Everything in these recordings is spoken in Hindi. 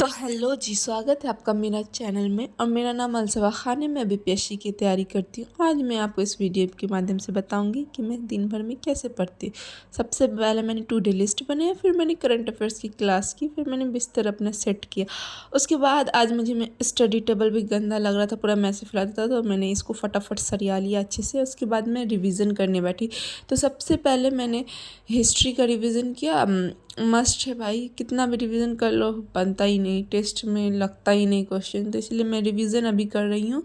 हेलो जी, स्वागत है आपका मेरा चैनल में। और मेरा नाम अलसबा खान है। मैं बीपीएससी की तैयारी करती हूँ। आज मैं आपको इस वीडियो के माध्यम से बताऊंगी कि मैं दिन भर में कैसे पढ़ती हूँ। सबसे पहले मैंने टू डे लिस्ट बनाया, फिर मैंने करंट अफेयर्स की क्लास की, फिर मैंने बिस्तर अपना सेट किया। उसके बाद आज मैं स्टडी टेबल भी गंदा लग रहा था, पूरा मैसे फैलाता था, तो मैंने इसको फटाफट सरिया लिया अच्छे से। उसके बाद मैं रिविज़न करने बैठी। तो सबसे पहले मैंने हिस्ट्री का रिविज़न किया। मस्ट है भाई, कितना भी रिवीजन कर लो बनता ही नहीं, टेस्ट में लगता ही नहीं क्वेश्चन। तो इसलिए मैं रिवीजन अभी कर रही हूँ।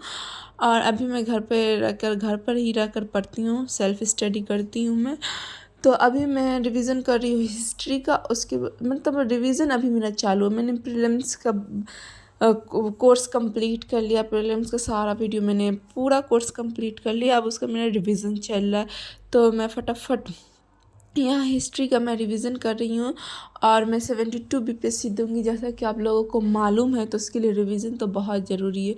और अभी मैं घर पर ही रहकर पढ़ती हूँ, सेल्फ स्टडी करती हूँ मैं। तो अभी मैं रिवीजन कर रही हूँ हिस्ट्री का। उसके मतलब रिवीजन अभी मेरा चालू है। मैंने प्रीलिम्स का कोर्स कंप्लीट कर लिया। प्रीलिम्स का सारा वीडियो मैंने पूरा कोर्स कंप्लीट कर लिया। अब उसका मेरा रिवीजन चल रहा है। तो मैं फटाफट यहाँ हिस्ट्री का मैं रिवीजन कर रही हूँ। और मैं 72 बीपीएससी दूंगी, जैसा कि आप लोगों को मालूम है। तो उसके लिए रिवीजन तो बहुत ज़रूरी है।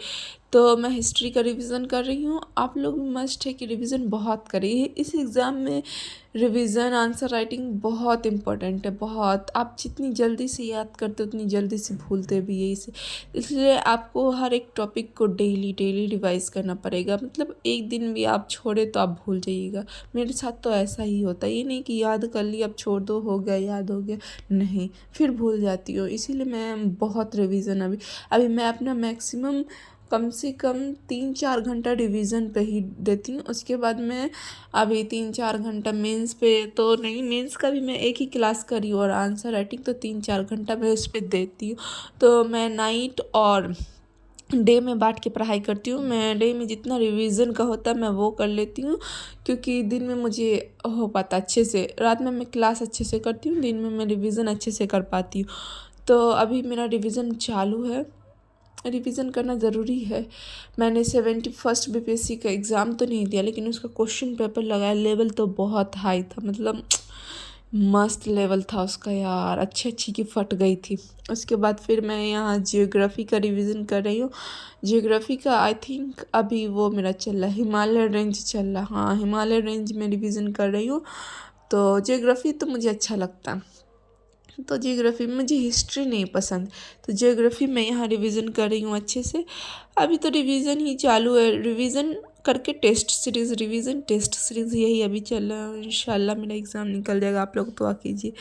तो मैं हिस्ट्री का रिवीजन कर रही हूँ। आप लोग भी मस्ट है कि रिवीजन बहुत करिए। इस एग्ज़ाम में रिवीजन, आंसर राइटिंग बहुत इम्पोर्टेंट है, बहुत। आप जितनी जल्दी से याद करते उतनी जल्दी से भूलते भी है इसे। इसलिए आपको हर एक टॉपिक को डेली रिवाइज करना पड़ेगा। मतलब एक दिन भी आप छोड़े तो आप भूल जाइएगा। मेरे साथ तो ऐसा ही होता है। ये नहीं कि याद कर लिया अब छोड़ दो, हो गया, याद हो गया, नहीं, फिर भूल जाती हूँ। इसीलिए मैं बहुत रिवीजन अभी मैं अपना मैक्सिमम कम से कम 3-4 घंटा रिवीजन पे ही देती हूँ। उसके बाद मैं अभी 3-4 घंटा मेंस पे तो नहीं, मेंस का भी मैं एक ही क्लास करी और आंसर राइटिंग तो 3-4 घंटा मैं उस पर देती हूँ। तो मैं नाइट और डे में बांट के पढ़ाई करती हूँ। मैं डे में जितना रिवीजन का होता है मैं वो कर लेती हूँ, क्योंकि दिन में मुझे हो पाता अच्छे से। रात में मैं क्लास अच्छे से करती हूँ, दिन में मैं रिवीजन अच्छे से कर पाती हूँ। तो अभी मेरा रिवीजन चालू है। रिवीजन करना ज़रूरी है। मैंने 71st बीपीएससी का एग्ज़ाम तो नहीं दिया, लेकिन उसका क्वेश्चन पेपर लगाया। लेवल तो बहुत हाई था, मतलब मस्त लेवल था उसका यार, अच्छी की फट गई थी। उसके बाद फिर मैं यहाँ जियोग्राफी का रिवीजन कर रही हूँ। जियोग्राफी का आई थिंक अभी वो मेरा चल रहा है, हिमालय रेंज चल रहा। हाँ, हिमालय रेंज में रिवीजन कर रही हूँ। तो जियोग्राफी तो मुझे अच्छा लगता है। तो जियोग्राफी, मुझे हिस्ट्री नहीं पसंद। तो जियोग्राफी मैं यहाँ रिवीजन कर रही हूँ अच्छे से। अभी तो रिवीजन ही चालू है, रिवीजन करके test series, revision test series यही अभी चल रहा है। इंशाल्लाह मेरा एग्ज़ाम निकल जाएगा। आप लोग दुआ कीजिए।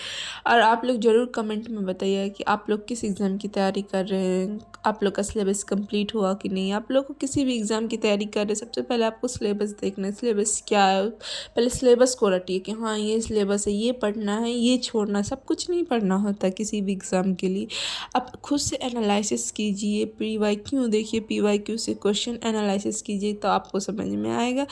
और आप लोग ज़रूर कमेंट में बताइए कि आप लोग किस एग्ज़ाम की तैयारी कर रहे हैं, आप लोग का सिलेबस कंप्लीट हुआ कि नहीं। आप लोग को किसी भी एग्ज़ाम की तैयारी कर रहे हैं, सबसे पहले आपको सिलेबस देखना है। सिलेबस क्या है, पहले सिलेबस को रटिए कि हाँ ये सिलेबस है, ये पढ़ना है, ये छोड़ना है। सब कुछ नहीं पढ़ना होता किसी भी एग्ज़ाम के लिए। आप खुद से एनालिसिस कीजिए, PYQ देखिए, PYQ से क्वेश्चन एनालिसिस कीजिए, तो आपको समझ में आएगा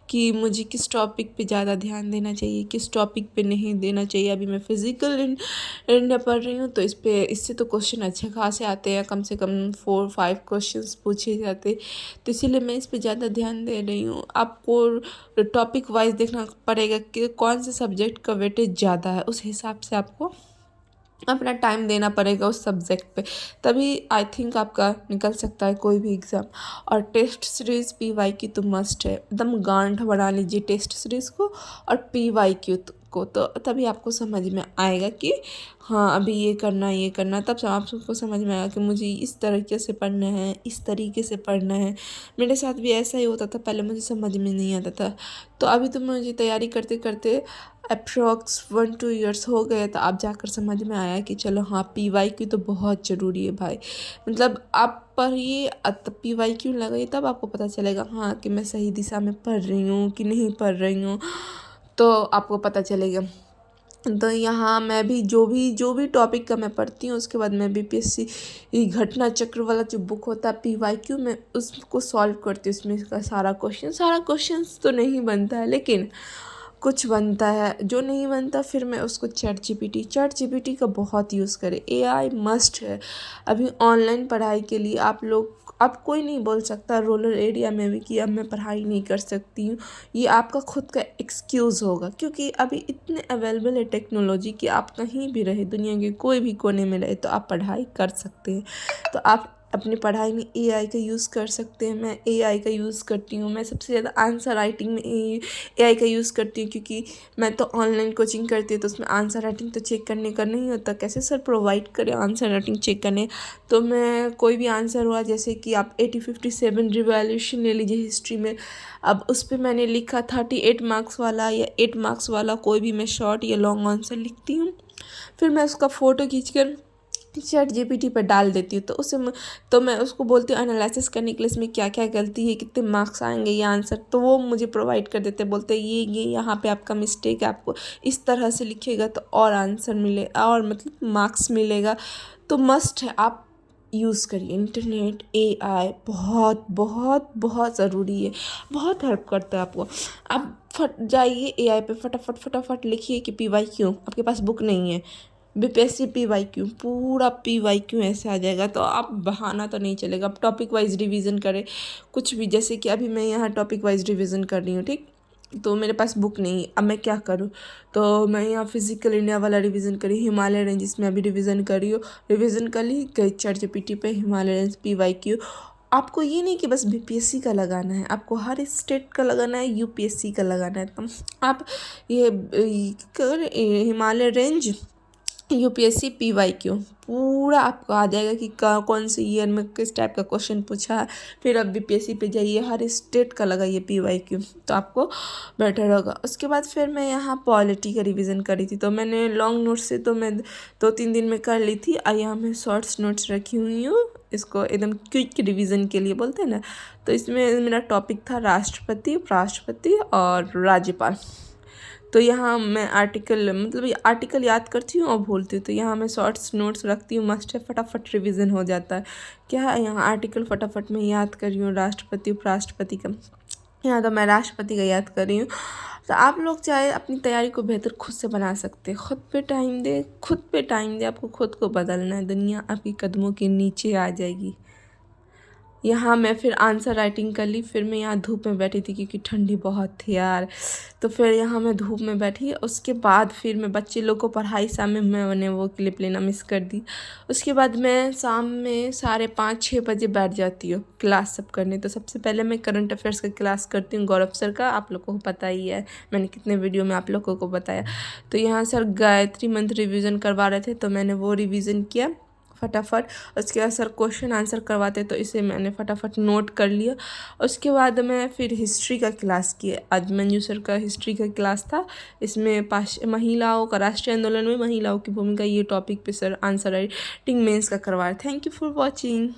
कि मुझे किस टॉपिक पे ज़्यादा ध्यान देना चाहिए, किस टॉपिक पे नहीं देना चाहिए। अभी मैं फिज़िकल इंडिया पढ़ रही हूँ, तो इससे तो क्वेश्चन अच्छे खासे आते हैं, कम से कम 4-5 क्वेश्चंस पूछे जाते। तो इसीलिए मैं इस पे ज़्यादा ध्यान दे रही हूँ। आपको टॉपिक वाइज देखना पड़ेगा कि कौन से सब्जेक्ट का वेटेज ज़्यादा है, उस हिसाब से आपको अपना टाइम देना पड़ेगा उस सब्जेक्ट पे, तभी आई थिंक आपका निकल सकता है कोई भी एग्ज़ाम। और टेस्ट सीरीज़ PYQ तो मस्ट है, एकदम गांठ बना लीजिए टेस्ट सीरीज़ को और PYQ को, तो तभी आपको समझ में आएगा कि हाँ अभी ये करना, तब आपको समझ में आएगा कि मुझे इस तरीके से पढ़ना है, इस तरीके से पढ़ना है। मेरे साथ भी ऐसा ही होता था, पहले मुझे समझ में नहीं आता था। तो अभी तो मुझे तैयारी करते करते अप्रॉक्स 1-2 ईयर्स हो गए, तो आप जाकर समझ में आया कि चलो हाँ PYQ तो बहुत ज़रूरी है भाई। मतलब आप पढ़िए, PYQ लगाइए, तब आपको पता चलेगा हाँ कि मैं सही दिशा में पढ़ रही हूँ कि नहीं पढ़ रही हूँ, तो आपको पता चलेगा। तो यहाँ मैं भी जो भी टॉपिक का मैं पढ़ती हूँ, उसके बाद मैं BPSC घटना चक्र वाला जो बुक होता है PYQ में, उसको सॉल्व करती हूँ। उसमें इसका सारा क्वेश्चन तो नहीं बनता है, लेकिन कुछ बनता है। जो नहीं बनता फिर मैं उसको चैट जीपीटी का बहुत यूज़ करें। AI मस्ट है अभी ऑनलाइन पढ़ाई के लिए। आप कोई नहीं बोल सकता रूरल एरिया में भी कि अब मैं पढ़ाई नहीं कर सकती हूँ। ये आपका खुद का एक्सक्यूज़ होगा, क्योंकि अभी इतने अवेलेबल है टेक्नोलॉजी कि आप कहीं भी रहे, दुनिया के कोई भी कोने में रहे, तो आप पढ़ाई कर सकते हैं। तो आप अपनी पढ़ाई में एआई का यूज़ कर सकते हैं। मैं एआई का यूज़ करती हूँ। मैं सबसे ज़्यादा आंसर राइटिंग में एआई का यूज़ करती हूँ, क्योंकि मैं तो ऑनलाइन कोचिंग करती हूँ, तो उसमें आंसर राइटिंग तो चेक करने का नहीं होता। कैसे सर प्रोवाइड करें आंसर राइटिंग चेक करने? तो मैं कोई भी आंसर हुआ, जैसे कि आप 1857 रिवॉल्यूशन ले लीजिए हिस्ट्री में, अब उस पर मैंने लिखा 38 मार्क्स वाला या 8 मार्क्स वाला कोई भी मैं शॉर्ट या लॉन्ग आंसर लिखती हूँ। फिर मैं उसका फ़ोटो खींचकर ChatGPT पर डाल देती हूँ। तो मैं उसको बोलती हूँ एनालिसिस करने के लिए इसमें क्या क्या गलती है, कितने मार्क्स आएंगे ये आंसर, तो वो मुझे प्रोवाइड कर देते हैं। बोलते हैं ये यहाँ पे आपका मिस्टेक है, आपको इस तरह से लिखिएगा तो और आंसर मिले और मतलब मार्क्स मिलेगा। तो मस्ट है, आप यूज़ करिए इंटरनेट, एआई बहुत बहुत बहुत ज़रूरी है, बहुत हेल्प करता है आपको। आप फट जाइए एआई पे, फटाफट फटाफट लिखिए कि PYQ, आपके पास बुक नहीं है, BPSC PYQ, पूरा PYQ ऐसे आ जाएगा, तो आप बहाना तो नहीं चलेगा। आप टॉपिक वाइज रिवीजन करें कुछ भी, जैसे कि अभी मैं यहाँ टॉपिक वाइज रिवीजन कर रही हूँ, ठीक, तो मेरे पास बुक नहीं है, अब मैं क्या करूँ? तो मैं यहाँ फिजिकल इंडिया वाला रिवीजन करी, हिमालय रेंज में अभी रिवीजन कर रही हूँ, रिवीजन कर ली, गई ChatGPT पे हिमालय रेंज PYQ। आपको ये नहीं कि बस BPSC का लगाना है, आपको हर स्टेट का लगाना है, UPSC का लगाना है। तो आप ये हिमालय रेंज UPSC PYQ पूरा आपको आ जाएगा कि कौन से ईयर में किस टाइप का क्वेश्चन पूछा है। फिर आप BPSC पे जाइए, हर स्टेट का लगाइए PYQ, तो आपको बेटर होगा। उसके बाद फिर मैं यहाँ पॉलिटी का रिवीजन करी थी, तो मैंने लॉन्ग नोट्स से तो मैं 2-3 दिन में कर ली थी, और यहाँ मैं शॉर्ट्स नोट्स रखी हुई हूँ, इसको एकदम क्विक रिवीजन के लिए बोलते हैं ना। तो इसमें मेरा टॉपिक था राष्ट्रपति, उपराष्ट्रपति और राज्यपाल। तो यहाँ मैं आर्टिकल, मतलब ये आर्टिकल याद करती हूँ और भूलती हूँ, तो यहाँ मैं शॉर्ट्स नोट्स रखती हूँ, मस्ट है, फटाफट रिवीजन हो जाता है। क्या है, यहाँ आर्टिकल फटाफट में याद कर रही हूँ, राष्ट्रपति उपराष्ट्रपति का, यहाँ तो मैं राष्ट्रपति का याद कर रही हूँ। तो आप लोग चाहे अपनी तैयारी को बेहतर खुद से बना सकते हैं, खुद पे टाइम दे, खुद पे टाइम दे, आपको खुद को बदलना है, दुनिया आपके कदमों के नीचे आ जाएगी। यहाँ मैं फिर आंसर राइटिंग कर ली, फिर मैं यहाँ धूप में बैठी थी क्योंकि ठंडी बहुत थी यार, तो फिर यहाँ मैं धूप में बैठी। उसके बाद फिर मैं बच्चे लोग को पढ़ाई, शाम में मैंने वो क्लिप लेना मिस कर दी। उसके बाद मैं शाम में 5:30-6 बजे बैठ जाती हूँ क्लास सब करने। तो सबसे पहले मैं करंट अफेयर्स का क्लास करती हूँ, गौरव सर का, आप लोग को पता ही है, मैंने कितने वीडियो में आप लोगों को बताया। तो यहाँ सर गायत्री मंत्र रिविज़न करवा रहे थे, तो मैंने वो रिविज़न किया फटाफट। उसके बाद सर क्वेश्चन आंसर करवाते, तो इसे मैंने फटाफट नोट कर लिया। उसके बाद मैं फिर हिस्ट्री का क्लास किया, आज मंजू सर का हिस्ट्री का क्लास था। इसमें महिलाओं का, राष्ट्रीय आंदोलन में महिलाओं की भूमिका, ये टॉपिक पे सर आंसर राइटिंग मेंस का करवा रहे। Thank you for watching.